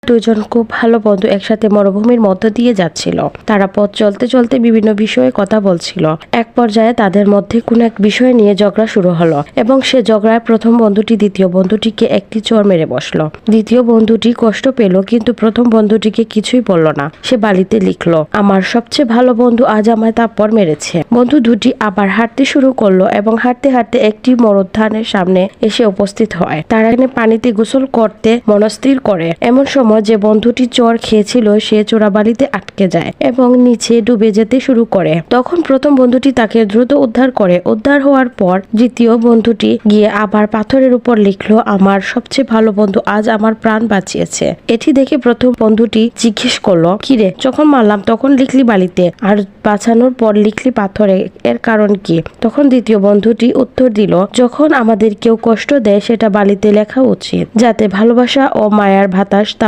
দুজন খুব ভালো বন্ধু একসাথে মরুভূমির মধ্য দিয়ে যাচ্ছিল। তারা পথ চলতে চলতে বিভিন্ন বিষয়ে কথা বলছিল। এক পর্যায়ে তাদের মধ্যে কোনো এক বিষয় নিয়ে ঝগড়া শুরু হলো এবং সে ঝগড়ায় প্রথম বন্ধুটি দ্বিতীয় বন্ধুটিকে একটি চড় মেরে বসলো। দ্বিতীয় বন্ধুটি কষ্ট পেল, কিন্তু প্রথম বন্ধুটিকে কিছুই বলল না। সে বালিতে লিখলো, আমার সবচেয়ে ভালো বন্ধু আজ আমায় থাপ্পড় মেরেছে। বন্ধু দুটি আবার হাঁটতে শুরু করলো এবং হাঁটতে হাঁটতে একটি মরুদ্যানের সামনে এসে উপস্থিত হয়। তারা পানিতে গোসল করতে মনস্থির করে। এমন সময় যে বন্ধুটি চড় খেয়েছিল সে চোরাবালিতে আটকে যায় এবং নিচে ডুবে যেতে শুরু করে। তখন প্রথম বন্ধুটি তাকে দ্রুত উদ্ধার করে। উদ্ধার হওয়ার পর দ্বিতীয় বন্ধুটি গিয়ে আবার পাথরের উপর লিখলো, আমার সবচেয়ে ভালো বন্ধু আজ আমার প্রাণ বাঁচিয়েছে। এটি দেখে প্রথম বন্ধুটি জিজ্ঞেস করলো, কিরে, যখন মারলাম তখন লিখলি বালিতে, আর বাঁচানোর পর লিখলি পাথরে, এর কারণ কি? তখন দ্বিতীয় বন্ধুটি উত্তর দিল, যখন আমাদের কেউ কষ্ট দেয় সেটা বালিতে লেখা উচিত, যাতে ভালোবাসা ও মায়ার বাতাস তা